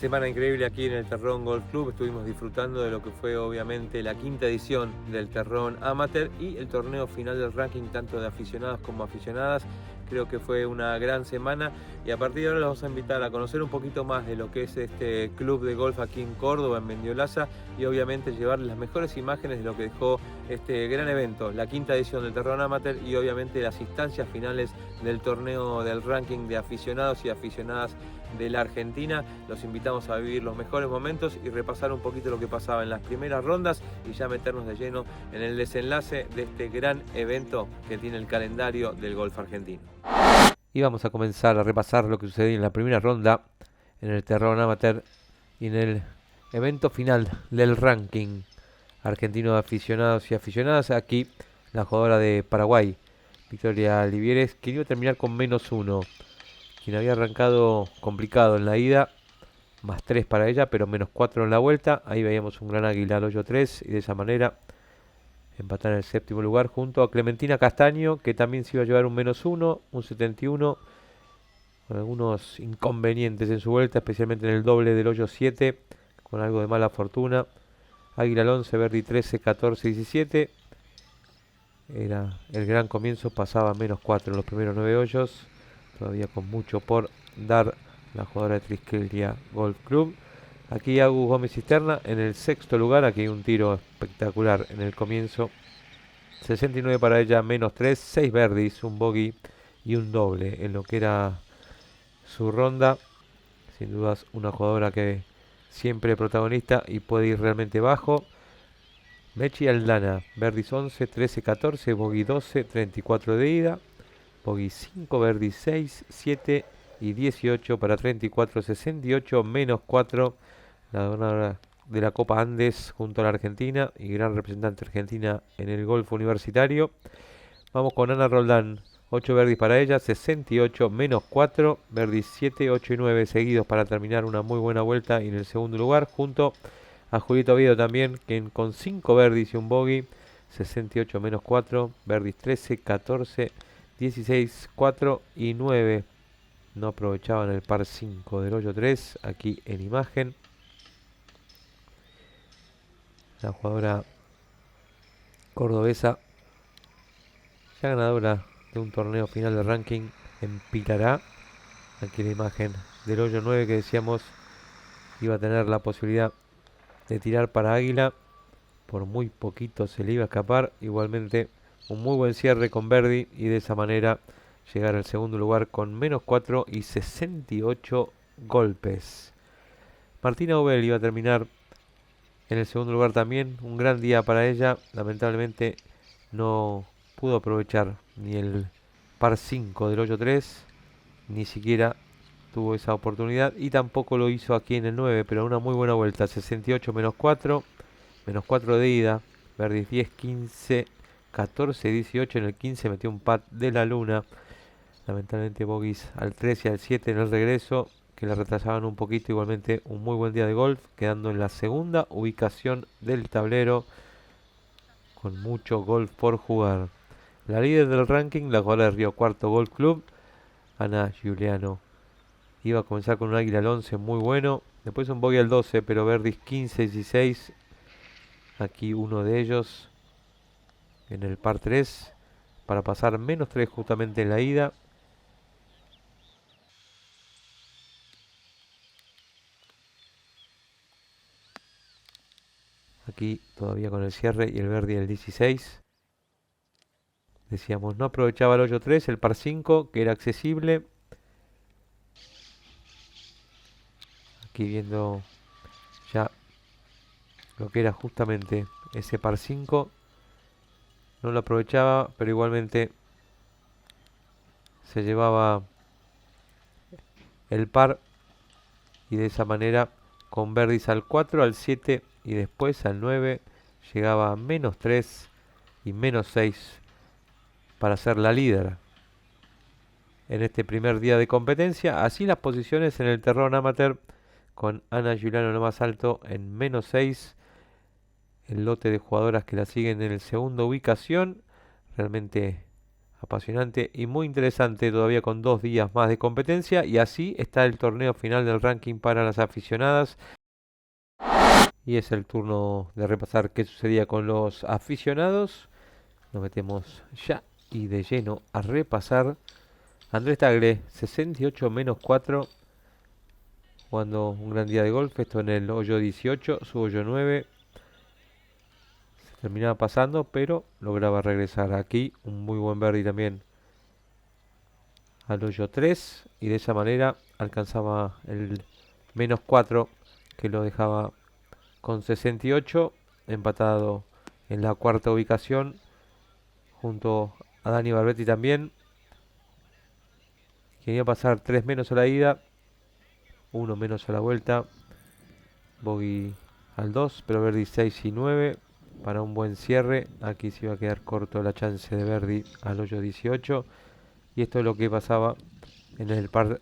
Semana increíble aquí en el Terrón Golf Club. Estuvimos disfrutando de lo que fue obviamente la quinta edición del Terrón Amateur y el torneo final del ranking tanto de aficionados como aficionadas. Creo que fue una gran semana y a partir de ahora los vamos a invitar a conocer un poquito más de lo que es este club de golf aquí en Córdoba, en Mendiolaza, y obviamente llevarles las mejores imágenes de lo que dejó este gran evento, la quinta edición del Terrón Amateur y obviamente las instancias finales del torneo del ranking de aficionados y aficionadas de la Argentina. Los invitamos a vivir los mejores momentos y repasar un poquito lo que pasaba en las primeras rondas y ya meternos de lleno en el desenlace de este gran evento que tiene el calendario del golf argentino. Y vamos a comenzar a repasar lo que sucedió en la primera ronda en el Terrón Amateur y en el evento final del ranking argentino de aficionados y aficionadas. Aquí la jugadora de Paraguay, Victoria Livieres, que iba a terminar con -1, quien había arrancado complicado en la ida, +3 para ella, pero -4 en la vuelta. Ahí veíamos un gran águila al hoyo 3 y de esa manera empatar en el séptimo lugar junto a Clementina Castaño, que también se iba a llevar un -1, un 71, con algunos inconvenientes en su vuelta, especialmente en el doble del hoyo 7, con algo de mala fortuna. Águila al 11, Verdi 13, 14, 17. Era el gran comienzo, pasaba -4 en los primeros 9 hoyos, todavía con mucho por dar la jugadora de Triskelia Golf Club. Aquí Agus Gómez Cisterna en el sexto lugar. Aquí hay un tiro espectacular en el comienzo, 69 para ella, -3, 6 verdis, un bogey y un doble en lo que era su ronda. Sin dudas una jugadora que siempre protagonista y puede ir realmente bajo. Mechi Aldana, verdis 11, 13, 14, bogey 12, 34 de ida, bogey 5, verdis 6, 7 y 18 para 34, 68, -4, la ganadora de la Copa Andes junto a la Argentina y gran representante argentina en el golf universitario. Vamos con Ana Roldán, 8 verdis para ella, 68, -4, verdis 7, 8 y 9 seguidos para terminar una muy buena vuelta y en el segundo lugar junto a Julieta Oviedo también, que con 5 verdis y un bogey, 68 -4, verdis 13, 14, 16, 4 y 9. No aprovechaban el par 5 del hoyo 3, aquí en imagen. La jugadora cordobesa, ya ganadora de un torneo final de ranking en Pilará. Aquí la imagen del hoyo 9 que decíamos iba a tener la posibilidad de tirar para Águila. Por muy poquito se le iba a escapar. Igualmente un muy buen cierre con Verdi y de esa manera llegar al segundo lugar con -4 y 68 golpes. Martina Ubel iba a terminar en el segundo lugar también. Un gran día para ella. Lamentablemente no pudo aprovechar ni el par 5 del hoyo 3. Ni siquiera tuvo esa oportunidad. Y tampoco lo hizo aquí en el 9. Pero una muy buena vuelta. 68 -4. -4 de ida, verdis 10, 15, 14, 18. En el 15 metió un pat de la luna. Lamentablemente bogies al 3 y al 7 en el regreso, que le retrasaban un poquito. Igualmente un muy buen día de golf, quedando en la segunda ubicación del tablero, con mucho golf por jugar. La líder del ranking, la jugadora de Río Cuarto Golf Club, Ana Giuliano. Iba a comenzar con un águila al 11 muy bueno, después un bogey al 12, pero verdis 15, 16. Aquí uno de ellos en el par 3 para pasar -3 justamente en la ida. Aquí todavía con el cierre y el verde del 16. Decíamos, no aprovechaba el hoyo 3, el par 5 que era accesible. Aquí viendo ya lo que era justamente ese par 5. No lo aprovechaba, pero igualmente se llevaba el par y de esa manera con verdis al 4, al 7 y después al 9 llegaba a -3 y -6 para ser la líder en este primer día de competencia. Así las posiciones en el Terrón Amateur, con Ana Giuliano lo más alto en -6. El lote de jugadoras que la siguen en el segunda ubicación, realmente apasionante y muy interesante, todavía con 2 días más de competencia, y así está el torneo final del ranking para las aficionadas. Y es el turno de repasar qué sucedía con los aficionados. Nos metemos ya y de lleno a repasar. Andrés Tagle, 68 menos 4, jugando un gran día de golf. Esto en el hoyo 18, su hoyo 9. Se terminaba pasando, pero lograba regresar. Aquí un muy buen birdie también al hoyo 3. Y de esa manera alcanzaba el menos 4, que lo dejaba con 68, empatado en la cuarta ubicación, junto a Dani Barbetti también. Quería pasar 3 menos a la ida, 1 menos a la vuelta. Bogey al 2, pero birdie 6 y 9 para un buen cierre. Aquí se iba a quedar corto la chance de birdie al hoyo 18. Y esto es lo que pasaba en el par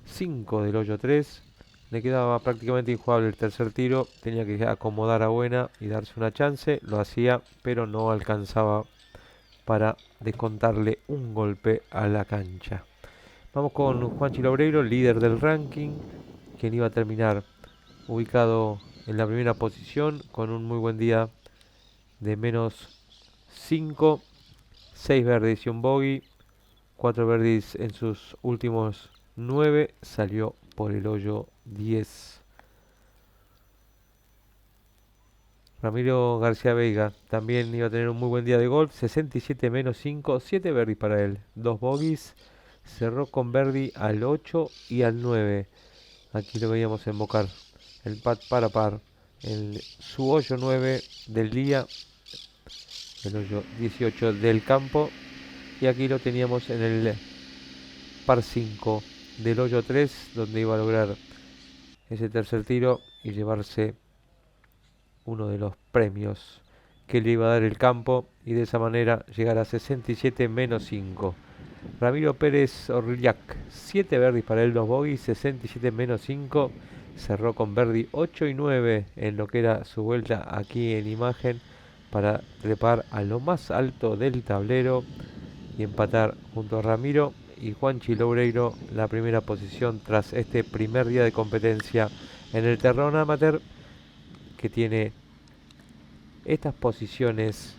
5 del hoyo 3. Le quedaba prácticamente injugable el tercer tiro. Tenía que acomodar a buena y darse una chance. Lo hacía, pero no alcanzaba para descontarle un golpe a la cancha. Vamos con Juanchi Loureiro, líder del ranking, quien iba a terminar ubicado en la primera posición con un muy buen día de menos 5, 6 birdies y un bogey, 4 birdies en sus últimos 9, salió por el hoyo 10. Ramiro García Veiga también iba a tener un muy buen día de golf, 67 menos 5, 7 birdies para él, 2 bogeys, cerró con birdie al 8 y al 9. Aquí lo veíamos embocar el pat para par, su hoyo 9 del día, el hoyo 18 del campo, y aquí lo teníamos en el par 5 del hoyo 3, donde iba a lograr ese tercer tiro y llevarse uno de los premios que le iba a dar el campo, y de esa manera llegar a 67 menos 5. Ramiro Pérez Orliac, 7 birdies para él, 2 bogeys, 67 menos 5. Cerró con birdie 8 y 9 en lo que era su vuelta aquí en imagen, para trepar a lo más alto del tablero y empatar junto a Ramiro y Juanchi Loureiro la primera posición tras este primer día de competencia en el terreno amateur, que tiene estas posiciones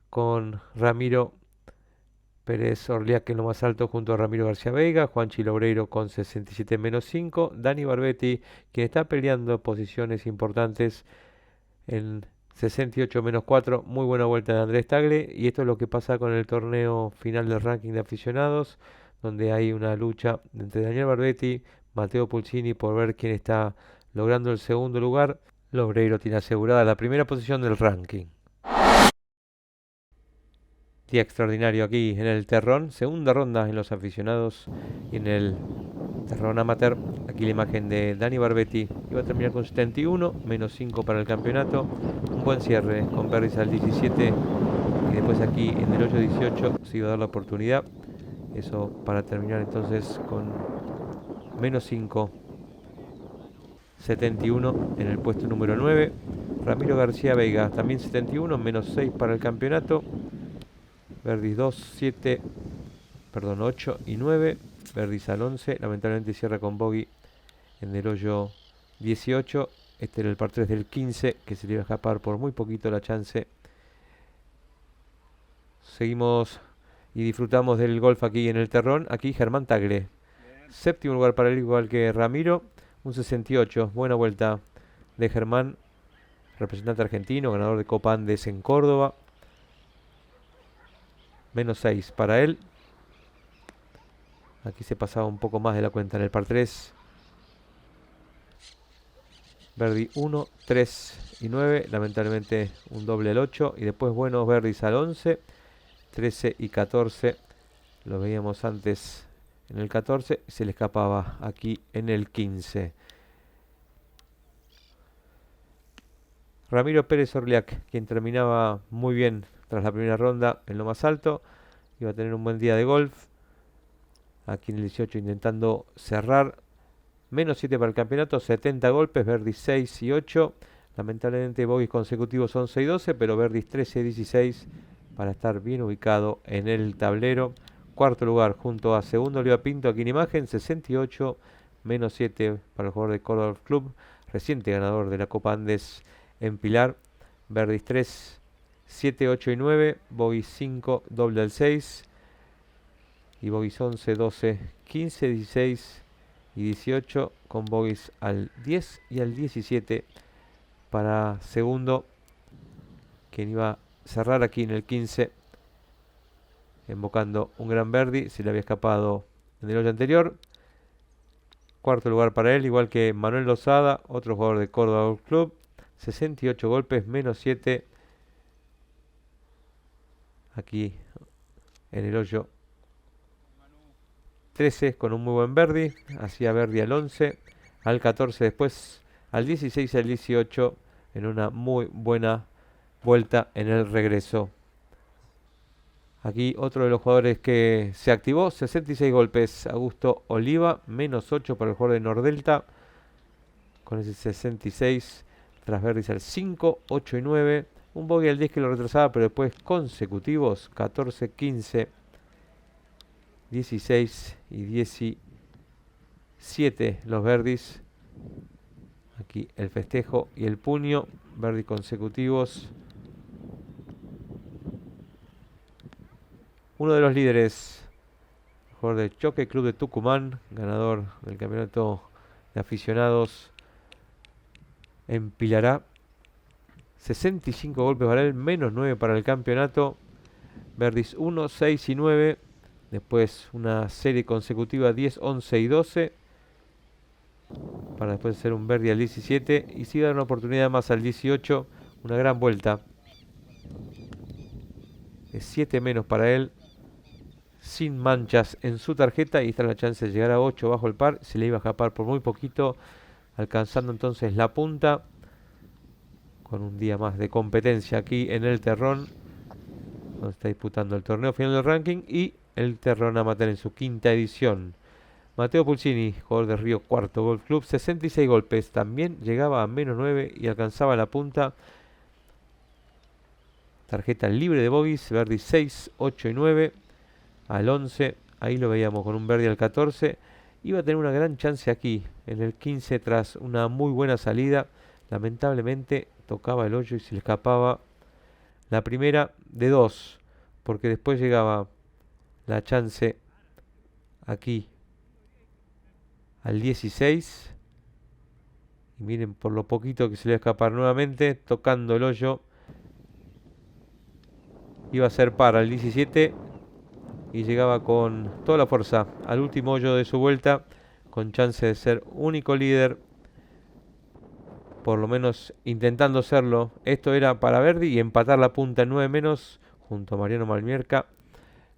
con Ramiro Pérez Orliac en lo más alto junto a Ramiro García Veiga, Juanchi Loureiro con 67 menos 5, Dani Barbetti, quien está peleando posiciones importantes en 68 menos 4, muy buena vuelta de Andrés Tagle. Y esto es lo que pasa con el torneo final del ranking de aficionados, donde hay una lucha entre Daniel Barbetti, Matteo Pulcini, por ver quién está logrando el segundo lugar. Loureiro tiene asegurada la primera posición del ranking. Día extraordinario aquí en el Terrón, segunda ronda en los aficionados y en el Terrón amateur. Aquí la imagen de Dani Barbetti, iba a terminar con 71, menos 5 para el campeonato. Un buen cierre con birdies al 17, y después aquí en el hoyo 18 se iba a dar la oportunidad. Eso para terminar entonces con menos 5, 71 en el puesto número 9. Ramiro García Veiga también 71, menos 6 para el campeonato. Birdies 2, 7, perdón, 8 y 9. Birdies al 11. Lamentablemente cierra con bogey en el hoyo 18. Este era el par 3 del 15, que se le iba a escapar por muy poquito la chance. Seguimos y disfrutamos del golf aquí en el Terrón. Aquí Germán Tagle, séptimo lugar para él, igual que Ramiro, un 68. Buena vuelta de Germán, representante argentino, ganador de Copa Andes en Córdoba. Menos 6 para él. Aquí se pasaba un poco más de la cuenta en el par 3. Birdie 1, 3 y 9. Lamentablemente un doble al 8. Y después buenos birdies al 11, 13 y 14. Lo veíamos antes en el 14. Se le escapaba aquí en el 15. Ramiro Pérez Orliac, quien terminaba muy bien tras la primera ronda en lo más alto. Iba a tener un buen día de golf. Aquí en el 18 intentando cerrar. Menos 7 para el campeonato, 70 golpes, birdies 6 y 8. Lamentablemente bogeys consecutivos 11 y 12, pero birdies 13 y 16 para estar bien ubicado en el tablero. Cuarto lugar junto a segundo Oliva Pinto aquí en imagen, 68 menos 7 para el jugador de Córdoba Golf Club, reciente ganador de la Copa Andes en Pilar. Verdis 3, 7, 8 y 9, Bogies 5, doble al 6 y Bogies 11, 12, 15, 16 y 18 con Bogies al 10 y al 17 para segundo, quien iba a cerrar aquí en el 15, invocando un gran birdie, se le había escapado en el hoyo anterior. Cuarto lugar para él, igual que Manuel Lozada, otro jugador de Córdoba Golf Club, 68 golpes, menos 7 aquí en el hoyo 13 con un muy buen birdie, hacía birdie al 11, al 14 después, al 16 y al 18 en una muy buena vuelta en el regreso. Aquí otro de los jugadores que se activó, 66 golpes, Augusto Oliva, menos 8 para el jugador de Nordelta, con ese 66, tras birdies al 5, 8 y 9, un bogey al 10 que lo retrasaba, pero después consecutivos, 14, 15, 16 y 17 los birdies. Aquí el festejo y el puño, birdies consecutivos. Uno de los líderes, jugador de Choque Club de Tucumán, ganador del campeonato de aficionados en Pilará. 65 golpes para él, menos 9 para el campeonato. Birdies 1, 6 y 9. Después una serie consecutiva 10, 11 y 12. Para después hacer un birdie al 17. Y si da una oportunidad más al 18. Una gran vuelta. Es 7 menos para él. Sin manchas en su tarjeta. Y está la chance de llegar a 8 bajo el par. Se le iba a escapar por muy poquito. Alcanzando entonces la punta. Con un día más de competencia aquí en el Terrón, donde está disputando el torneo final del ranking y el Terrón Amateur en su quinta edición. Mateo Pulcini, jugador de Río Cuarto Golf Club, 66 golpes, también llegaba a menos 9 y alcanzaba la punta. Tarjeta libre de bogies, birdie 6, 8 y 9, al 11, ahí lo veíamos con un birdie al 14. Iba a tener una gran chance aquí, en el 15 tras una muy buena salida. Lamentablemente tocaba el hoyo y se le escapaba la primera de 2, porque después llegaba la chance aquí al 16. Y miren por lo poquito que se le iba a escapar nuevamente, tocando el hoyo. Iba a ser par al 17 y llegaba con toda la fuerza al último hoyo de su vuelta, con chance de ser único líder, por lo menos intentando serlo. Esto era para Verdi y empatar la punta en 9 menos junto a Mariano Malmierca.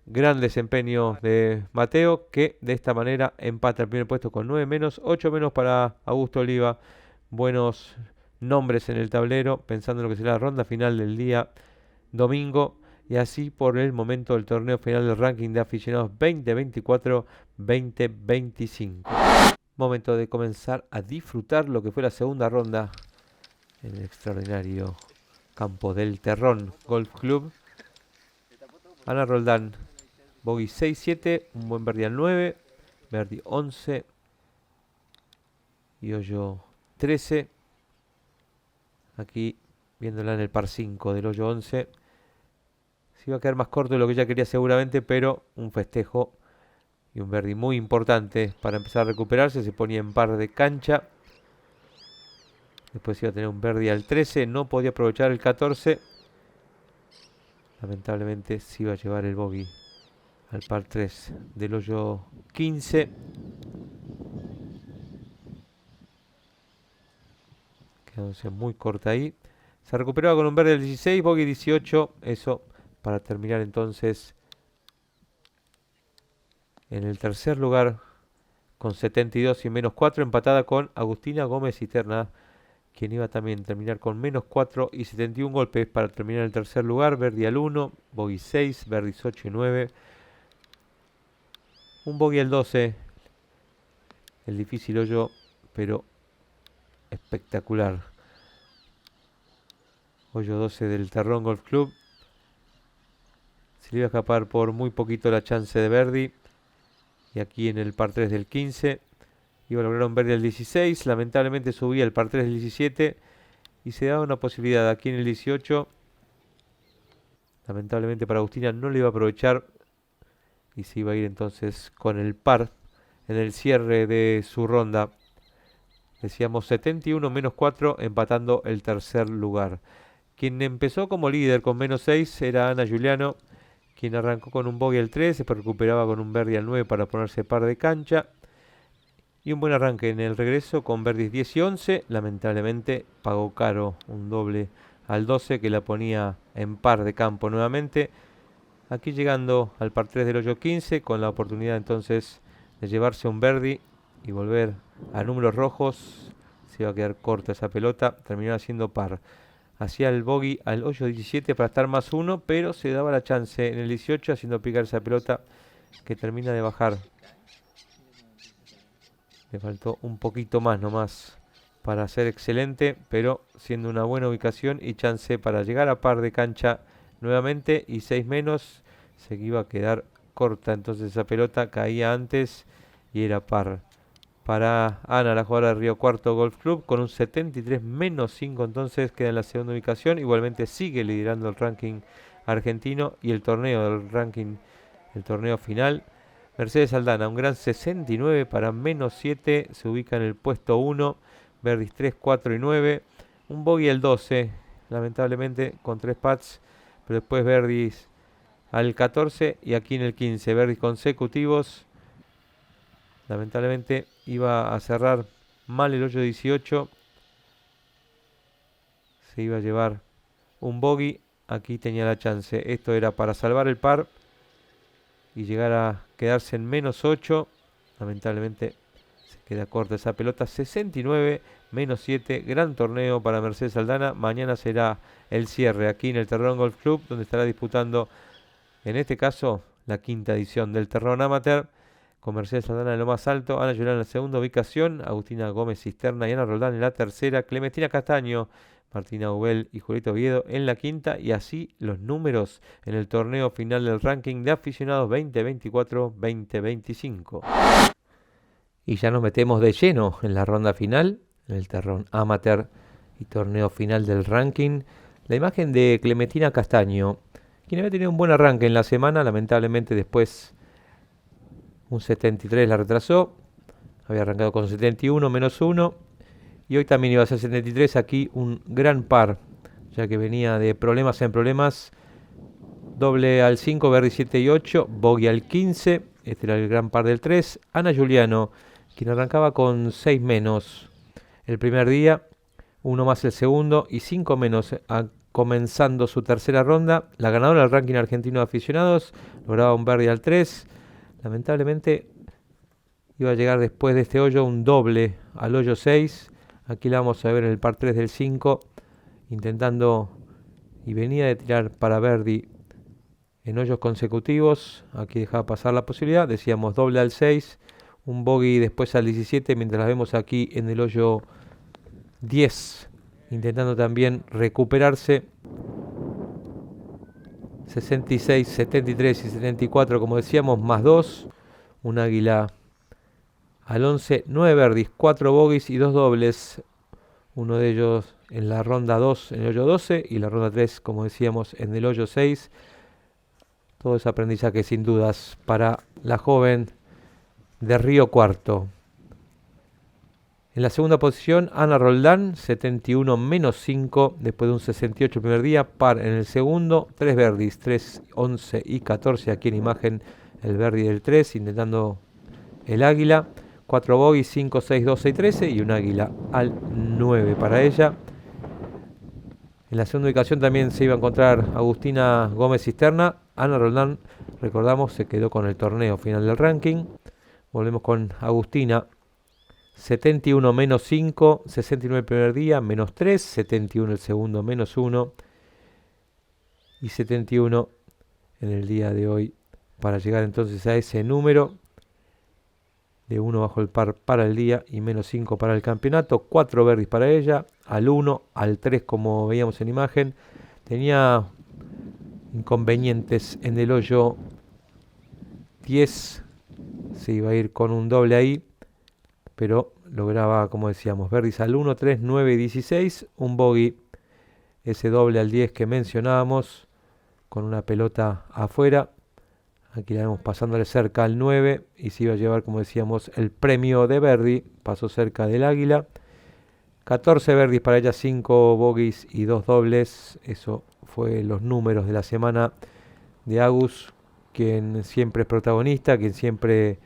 Gran desempeño de Mateo, que de esta manera empata el primer puesto con 9 menos, 8 menos para Augusto Oliva. Buenos nombres en el tablero, pensando en lo que será la ronda final del día domingo. Y así por el momento del torneo final del ranking de aficionados 2024-2025. Momento de comenzar a disfrutar lo que fue la segunda ronda en el extraordinario campo del Terrón Golf Club. Ana Roldán, bogey 6-7, un buen birdie al 9, birdie 11 y hoyo 13. Aquí viéndola en el par 5 del hoyo 11. Se iba a quedar más corto de lo que ella quería seguramente, pero un festejo y un birdie muy importante para empezar a recuperarse. Se ponía en par de cancha. Después iba a tener un birdie al 13. No podía aprovechar el 14. Lamentablemente se iba a llevar el bogey al par 3 del hoyo 15. Quedándose muy corta ahí. Se recuperaba con un birdie al 16, bogey 18. Eso para terminar entonces en el tercer lugar con 72 y menos 4, empatada con Agustina Gómez Cisterna, quien iba también a terminar con menos 4 y 71 golpes para terminar en el tercer lugar. Birdie al 1, bogey 6, birdies 8 y 9. Un bogey al 12, el difícil hoyo, pero espectacular. Hoyo 12 del Terrón Golf Club. Se le iba a escapar por muy poquito la chance de birdie. Y aquí en el par 3 del 15 iba a lograr un birdie al 16. Lamentablemente subía el par 3 del 17 y se daba una posibilidad aquí en el 18. Lamentablemente para Agustina no le iba a aprovechar y se iba a ir entonces con el par en el cierre de su ronda. Decíamos 71 menos 4 empatando el tercer lugar. Quien empezó como líder con menos 6 era Ana Giuliano, quien arrancó con un bogey al 3, después recuperaba con un birdie al 9 para ponerse par de cancha. Y un buen arranque en el regreso con birdies 10 y 11. Lamentablemente pagó caro un doble al 12 que la ponía en par de campo nuevamente. Aquí llegando al par 3 del hoyo 15 con la oportunidad entonces de llevarse un birdie y volver a números rojos. Se iba a quedar corta esa pelota, terminó haciendo par. Hacía el bogey al hoyo 17 para estar más 1, pero se daba la chance en el 18 haciendo picar esa pelota que termina de bajar. Le faltó un poquito más nomás para ser excelente, pero siendo una buena ubicación y chance para llegar a par de cancha nuevamente y 6 menos, se iba a quedar corta. Entonces esa pelota caía antes y era par. Para Ana, la jugadora de Río Cuarto Golf Club, con un 73 menos 5, entonces queda en la segunda ubicación. Igualmente sigue liderando el ranking argentino y el torneo del ranking, el torneo final. Mercedes Aldana, un gran 69 para menos 7, se ubica en el puesto 1, birdies 3, 4 y 9. Un bogey al 12, lamentablemente con 3 putts, pero después birdies al 14 y aquí en el 15, birdies consecutivos. Lamentablemente iba a cerrar mal el hoyo 18. Se iba a llevar un bogey. Aquí tenía la chance. Esto era para salvar el par y llegar a quedarse en menos 8. Lamentablemente se queda corta esa pelota. 69 menos 7. Gran torneo para Mercedes Aldana. Mañana será el cierre aquí en el Terrón Golf Club, donde estará disputando, en este caso, la quinta edición del Terrón Amateur, con Mercedes Aldana en lo más alto, Ana Giuliano en la segunda ubicación, Agustina Gómez Cisterna y Ana Roldán en la tercera, Clementina Castaño, Martina Ubel y Julieta Oviedo en la quinta, y así los números en el torneo final del ranking de aficionados 2024-2025. Y ya nos metemos de lleno en la ronda final, en el Terrón Amateur y torneo final del ranking. La imagen de Clementina Castaño, quien había tenido un buen arranque en la semana, lamentablemente después un 73 la retrasó, había arrancado con 71 menos 1 y hoy también iba a ser 73, aquí un gran par, ya que venía de problemas en problemas. Doble al 5, birdie 7 y 8, bogey al 15, este era el gran par del 3. Ana Giuliano, quien arrancaba con 6 menos el primer día, 1 más el segundo y 5 menos comenzando su tercera ronda. La ganadora del ranking argentino de aficionados lograba un birdie al 3. Lamentablemente iba a llegar después de este hoyo un doble al hoyo 6. Aquí la vamos a ver en el par 3 del 5, intentando, y venía de tirar para birdie en hoyos consecutivos. Aquí dejaba pasar la posibilidad, decíamos doble al 6, un bogey después al 17, mientras la vemos aquí en el hoyo 10, intentando también recuperarse. 66, 73 y 74, como decíamos, más 2. Un águila al 11, 9 birdies, 4 bogeys y 2 dobles. Uno de ellos en la ronda 2 en el hoyo 12 y la ronda 3, como decíamos, en el hoyo 6. Todo ese aprendizaje sin dudas para la joven de Río Cuarto. En la segunda posición, Ana Roldán, 71 menos 5, después de un 68 el primer día, par en el segundo, 3 birdies, 3, 11 y 14, aquí en imagen el birdie del 3, intentando el águila, 4 bogeys, 5, 6, 12 y 13, y un águila al 9 para ella. En la segunda ubicación también se iba a encontrar Agustina Gómez Cisterna. Ana Roldán, recordamos, se quedó con el torneo final del ranking. Volvemos con Agustina. 71 menos 5, 69 el primer día, menos 3, 71 el segundo, menos 1 y 71 en el día de hoy para llegar entonces a ese número de 1 bajo el par para el día y menos 5 para el campeonato. 4 birdies para ella, al 1, al 3 como veíamos en imagen. Tenía inconvenientes en el hoyo 10. Se iba a ir con un doble ahí, pero lograba, como decíamos, verdis al 1, 3, 9 y 16. Un bogey, ese doble al 10 que mencionábamos, con una pelota afuera. Aquí la vemos pasándole cerca al 9 y se iba a llevar, como decíamos, el premio de birdie. Pasó cerca del águila. 14 birdies para ella, 5 bogeys y 2 dobles. Eso fue los números de la semana de Agus, quien siempre es protagonista, quien siempre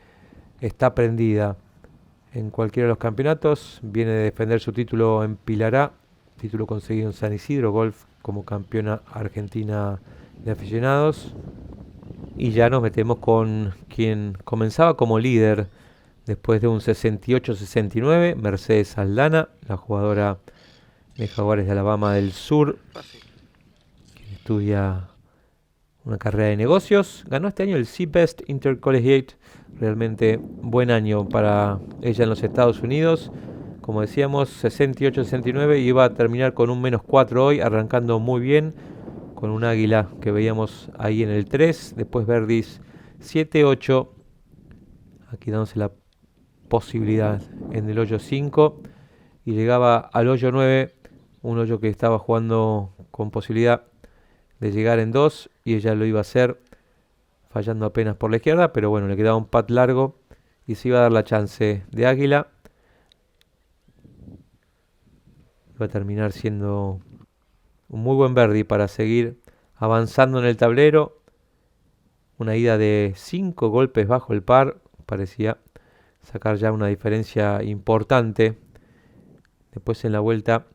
está prendida en cualquiera de los campeonatos. Viene de defender su título en Pilará, título conseguido en San Isidro Golf como campeona argentina de aficionados. Y ya nos metemos con quien comenzaba como líder después de un 68-69, Mercedes Aldana, la jugadora de Jaguares de Alabama del Sur, que estudia una carrera de negocios. Ganó este año el CBEST Intercollegiate, realmente buen año para ella en los Estados Unidos. Como decíamos, 68-69 y iba a terminar con un -4 hoy, arrancando muy bien, con un águila que veíamos ahí en el 3, después verdis 7-8, aquí dándose la posibilidad en el hoyo 5, y llegaba al hoyo 9, un hoyo que estaba jugando con posibilidad de llegar en 2, y ella lo iba a hacer, fallando apenas por la izquierda, pero bueno, le quedaba un pat largo y se iba a dar la chance de águila. Iba a terminar siendo un muy buen birdie para seguir avanzando en el tablero. Una ida de 5 golpes bajo el par. Parecía sacar ya una diferencia importante. Después en la vuelta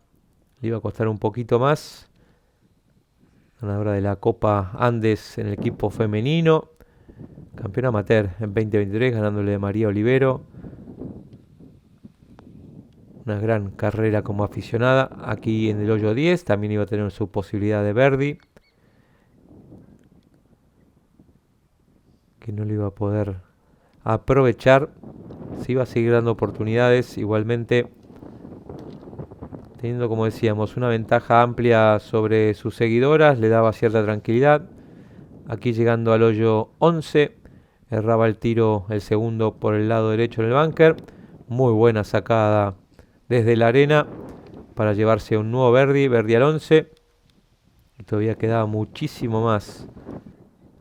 le iba a costar un poquito más. Ganadora de la Copa Andes en el equipo femenino. Campeona amateur en 2023, ganándole a María Olivero. Una gran carrera como aficionada. Aquí en el hoyo 10 también iba a tener su posibilidad de birdie, que no le iba a poder aprovechar. Se iba a seguir dando oportunidades igualmente, teniendo, como decíamos, una ventaja amplia sobre sus seguidoras. Le daba cierta tranquilidad. Aquí llegando al hoyo 11, erraba el tiro, el segundo por el lado derecho en el bunker. Muy buena sacada desde la arena para llevarse un nuevo birdie al 11. Y todavía quedaba muchísimo más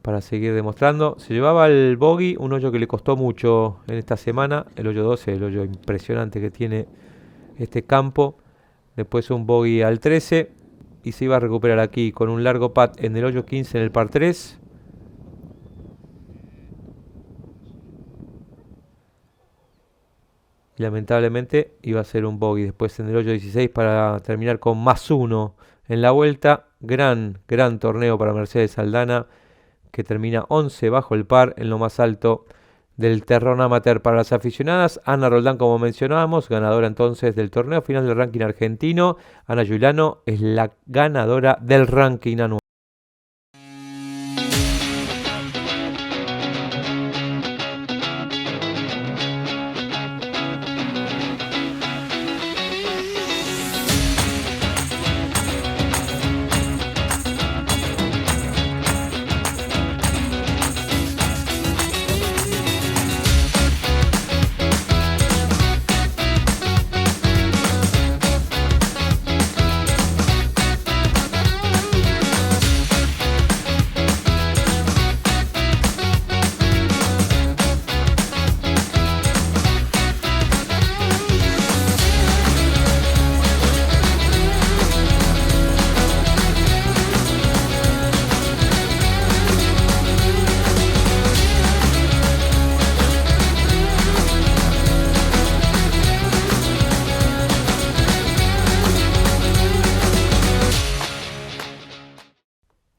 para seguir demostrando. Se llevaba el bogey, un hoyo que le costó mucho en esta semana, el hoyo 12, el hoyo impresionante que tiene este campo. Después un bogey al 13 y se iba a recuperar aquí con un largo putt en el hoyo 15 en el par 3. Y lamentablemente iba a ser un bogey después en el hoyo 16 para terminar con +1 en la vuelta. Gran torneo para Mercedes Aldana, que termina 11 bajo el par en lo más alto del terrón amateur. Para las aficionadas, Ana Roldán, como mencionábamos, ganadora entonces del torneo final del ranking argentino. Ana Giuliano es la ganadora del ranking anual.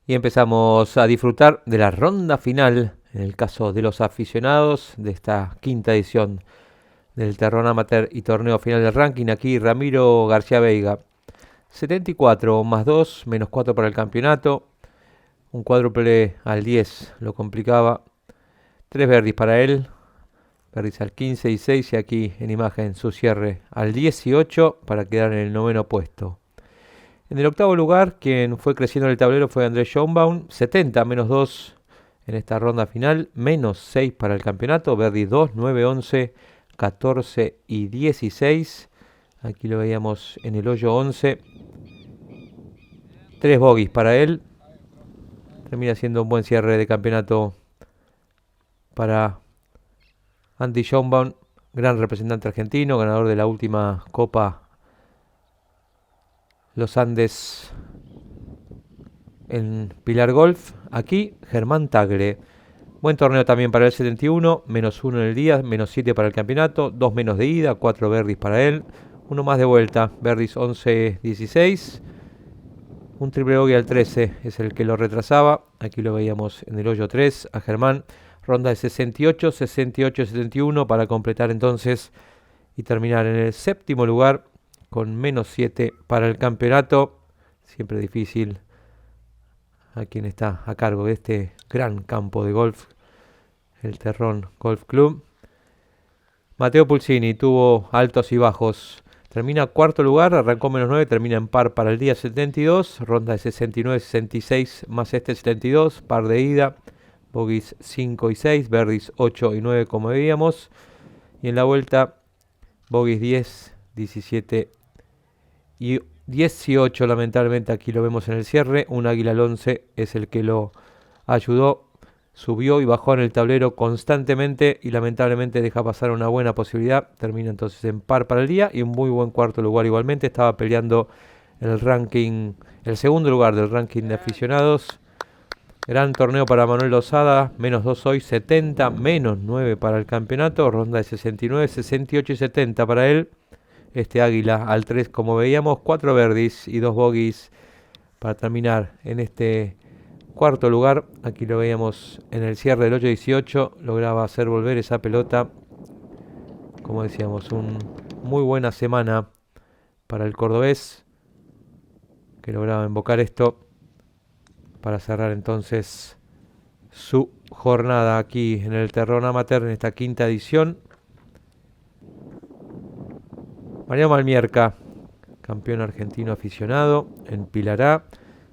Y empezamos a disfrutar de la ronda final, en el caso de los aficionados, de esta quinta edición del Terrón Amateur y torneo final del ranking. Aquí Ramiro García Veiga, 74 más 2, -4 para el campeonato. Un cuádruple al 10 lo complicaba. 3 birdies para él. Birdies al 15 y 6 y aquí en imagen su cierre al 18 para quedar en el noveno puesto. En el octavo lugar, quien fue creciendo en el tablero fue Andrés Schönbaum, 70 menos 2 en esta ronda final, menos 6 para el campeonato, Verdi 2, 9, 11, 14 y 16. Aquí lo veíamos en el hoyo 11. 3 bogies para él. Termina siendo un buen cierre de campeonato para Andy Schönbaum, gran representante argentino, ganador de la última Copa Los Andes en Pilar Golf. Aquí Germán Tagle. Buen torneo también para el 71, menos 1 en el día, menos 7 para el campeonato, 2 menos de ida, 4 verdis para él, 1 más de vuelta, verdis 11, 16. Un triple bogey al 13 es el que lo retrasaba. Aquí lo veíamos en el hoyo 3 a Germán. Ronda de 68, 68, 71 para completar entonces y terminar en el séptimo lugar con menos 7 para el campeonato. Siempre difícil a quien está a cargo de este gran campo de golf, el Terrón Golf Club. Matteo Pulcini tuvo altos y bajos. Termina cuarto lugar, arrancó menos 9, termina en par para el día 72. Ronda de 69, 66 más este 72, par de ida. Bogies 5 y 6, verdis 8 y 9 como veíamos. Y en la vuelta, bogies 10, 17 y 18. Lamentablemente aquí lo vemos en el cierre. Un águila al 11 es el que lo ayudó. Subió y bajó en el tablero constantemente y lamentablemente deja pasar una buena posibilidad. Termina entonces en par para el día y un muy buen cuarto lugar igualmente. Estaba peleando el ranking, el segundo lugar del ranking de aficionados. Gran torneo para Manuel Lozada, menos 2 hoy, 70, menos 9 para el campeonato, ronda de 69, 68 y 70 para él. Este águila al 3 como veíamos, 4 verdis y 2 bogies para terminar en este cuarto lugar. Aquí lo veíamos en el cierre del hoyo 18, lograba hacer volver esa pelota. Como decíamos, una muy buena semana para el cordobés, que lograba invocar esto para cerrar entonces su jornada aquí en el Terrón Amateur en esta quinta edición. Mariano Malmierca, campeón argentino aficionado en Pilará.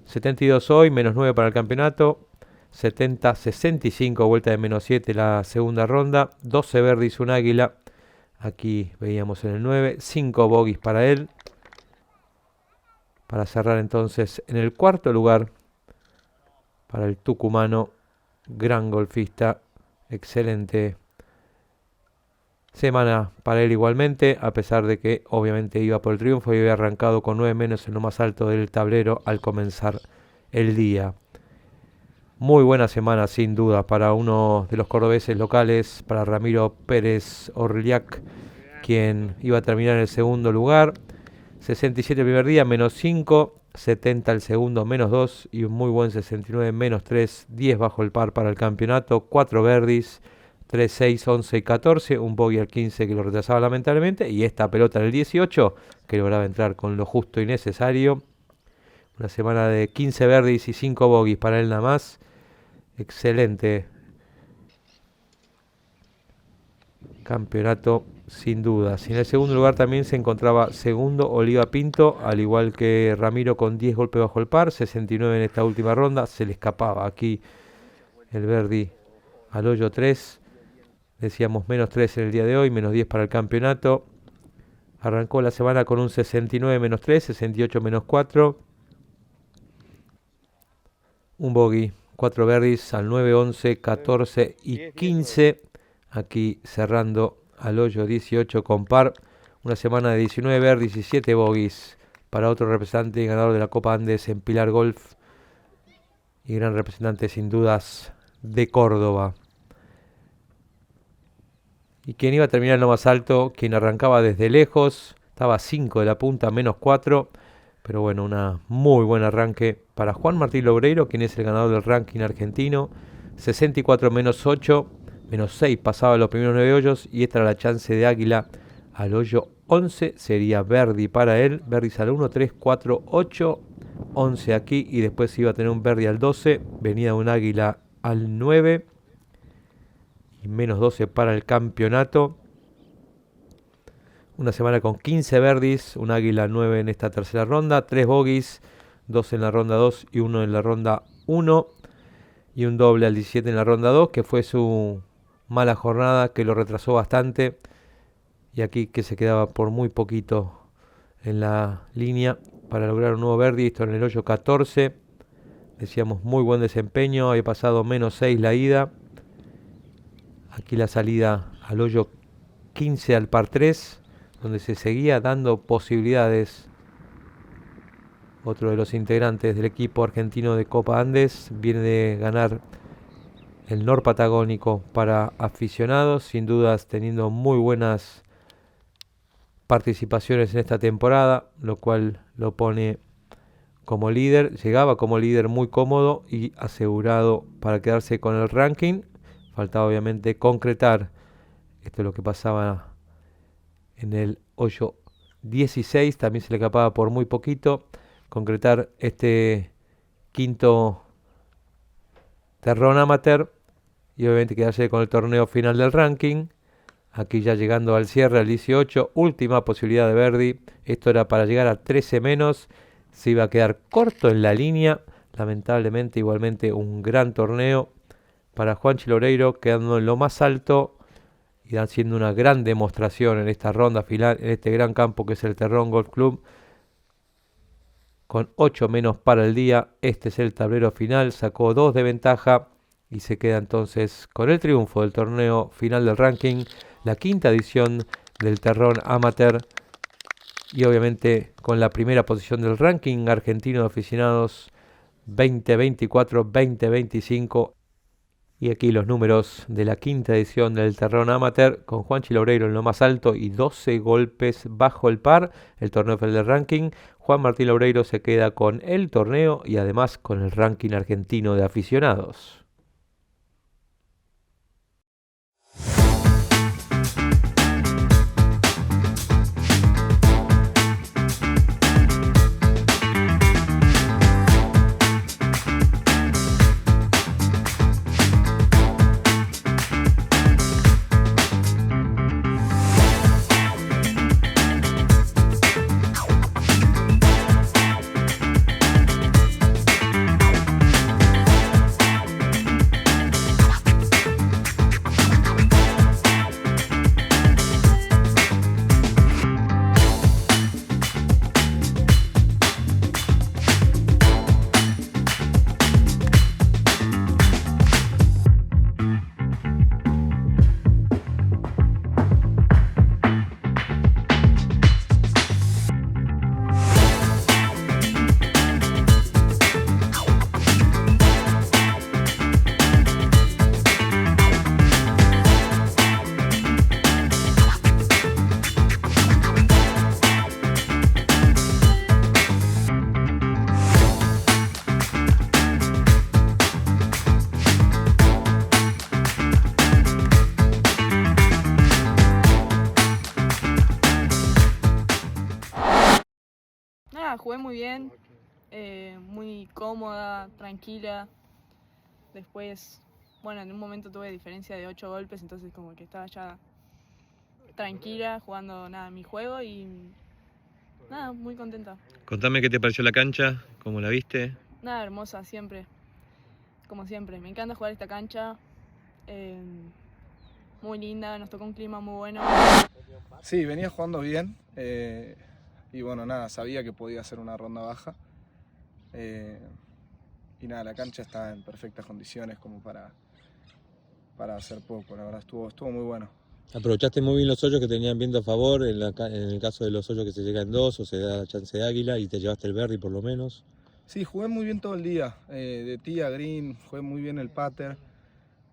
72 hoy, menos 9 para el campeonato. 70, 65, vuelta de menos 7 la segunda ronda. 12 verdis, un águila. Aquí veíamos en el 9. 5 bogies para él. Para cerrar entonces en el cuarto lugar para el tucumano, gran golfista, excelente semana para él igualmente, a pesar de que obviamente iba por el triunfo y había arrancado con 9 menos en lo más alto del tablero al comenzar el día. Muy buena semana sin duda para uno de los cordobeses locales, para Ramiro Pérez Orliac, quien iba a terminar en el segundo lugar. 67 el primer día, menos 5. 70 el segundo, menos 2 y un muy buen 69, menos 3, 10 bajo el par para el campeonato, 4 verdis, 3, 6, 11 y 14, un bogey al 15 que lo retrasaba lamentablemente y esta pelota en el 18 que lograba entrar con lo justo y necesario. Una semana de 15 verdis y 5 bogeys para él nada más, excelente campeonato sin dudas. Y en el segundo lugar también se encontraba segundo Oliva Pinto, al igual que Ramiro con 10 golpes bajo el par, 69 en esta última ronda. Se le escapaba aquí el verdi al hoyo 3. Decíamos menos 3 en el día de hoy, menos 10 para el campeonato. Arrancó la semana con un 69 menos 3, 68 menos 4. Un bogey, 4 verdis al 9, 11, 14 y 15. Aquí cerrando al hoyo 18 con par. Una semana de 19 verdis y 7 bogies para otro representante y ganador de la Copa Andes en Pilar Golf. Y gran representante sin dudas de Córdoba. Y quien iba a terminar en lo más alto, quien arrancaba desde lejos, estaba a 5 de la punta, menos 4. Pero bueno, una muy buen arranque para Juan Martín Logreiro, quien es el ganador del ranking argentino. 64 menos 8. Menos 6 pasaba los primeros 9 hoyos y esta era la chance de águila al hoyo 11. Sería verdi para él. Verdis al 1, 3, 4, 8, 11 aquí y después iba a tener un verdi al 12. Venía un águila al 9 y menos 12 para el campeonato. una semana con 15 birdies, un águila 9 en esta tercera ronda, 3 bogies, 2 en la ronda 2 y 1 en la ronda 1, y un doble al 17 en la ronda 2, que fue su mala jornada, que lo retrasó bastante, y aquí que se quedaba por muy poquito en la línea para lograr un nuevo birdie. Esto en el hoyo 14, decíamos muy buen desempeño, había pasado menos 6 la ida, aquí la salida al hoyo 15 al par 3, donde se seguía dando posibilidades. Otro de los integrantes del equipo argentino de Copa Andes viene de ganar el Norpatagónico para aficionados, sin dudas teniendo muy buenas participaciones en esta temporada, lo cual lo pone como líder. Llegaba como líder muy cómodo y asegurado para quedarse con el ranking. Faltaba obviamente concretar, esto es lo que pasaba en el hoyo 16, también se le escapaba por muy poquito, concretar este quinto terrón amateur y obviamente quedarse con el torneo final del ranking. Aquí ya llegando al cierre, al 18, última posibilidad de birdie. Esto era para llegar a 13 menos, se iba a quedar corto en la línea. Lamentablemente, igualmente un gran torneo para Juanchi Loureiro, quedando en lo más alto y haciendo una gran demostración en esta ronda final, en este gran campo que es el Terrón Golf Club. Con 8 menos para el día, este es el tablero final, sacó 2 de ventaja y se queda entonces con el triunfo del torneo final del ranking, la quinta edición del Terrón Amateur, y obviamente con la primera posición del ranking argentino de aficionados 2024-2025. Y aquí los números de la quinta edición del Terrón Amateur, con Juanchi Loureiro en lo más alto y 12 golpes bajo el par, el torneo final del ranking. Juan Martín Loureiro se queda con el torneo y además con el ranking argentino de aficionados. Jugué muy bien, muy cómoda, tranquila. Después, bueno, en un momento tuve diferencia de 8 golpes, entonces como que estaba ya tranquila, jugando mi juego y muy contenta. Contame qué te pareció la cancha, cómo la viste. Hermosa, siempre, como siempre. Me encanta jugar esta cancha, muy linda, nos tocó un clima muy bueno. Sí, venía jugando bien. Y bueno, sabía que podía hacer una ronda baja. Y la cancha está en perfectas condiciones como para hacer poco. La verdad estuvo muy bueno. Aprovechaste muy bien los hoyos que tenían viento a favor, en el caso de los hoyos que se llega en 2 o se da la chance de águila y te llevaste el birdie por lo menos. Sí, jugué muy bien todo el día, de tee a green, jugué muy bien el putter.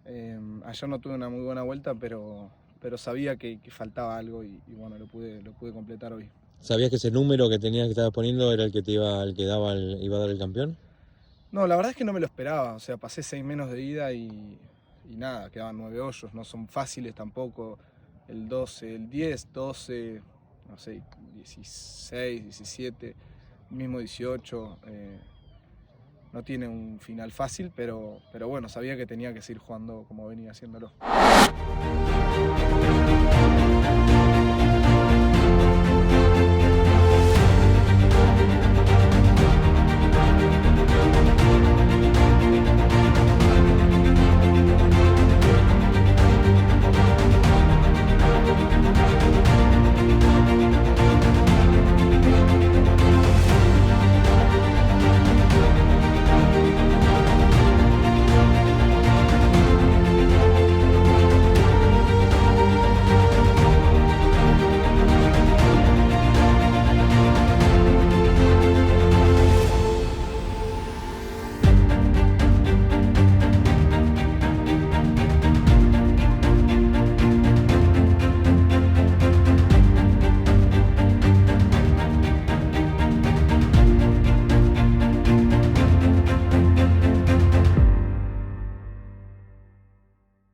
Ayer no tuve una muy buena vuelta, pero sabía que faltaba algo y bueno, lo pude completar hoy. ¿Sabías que ese número que tenías que estar poniendo era el que iba a dar el campeón? No, la verdad es que no me lo esperaba. O sea, pasé 6 menos de ida y quedaban 9 hoyos. No son fáciles tampoco. El 12, el 10, 12, no sé, 16, 17, mismo 18. No tiene un final fácil, pero bueno, sabía que tenía que seguir jugando como venía haciéndolo.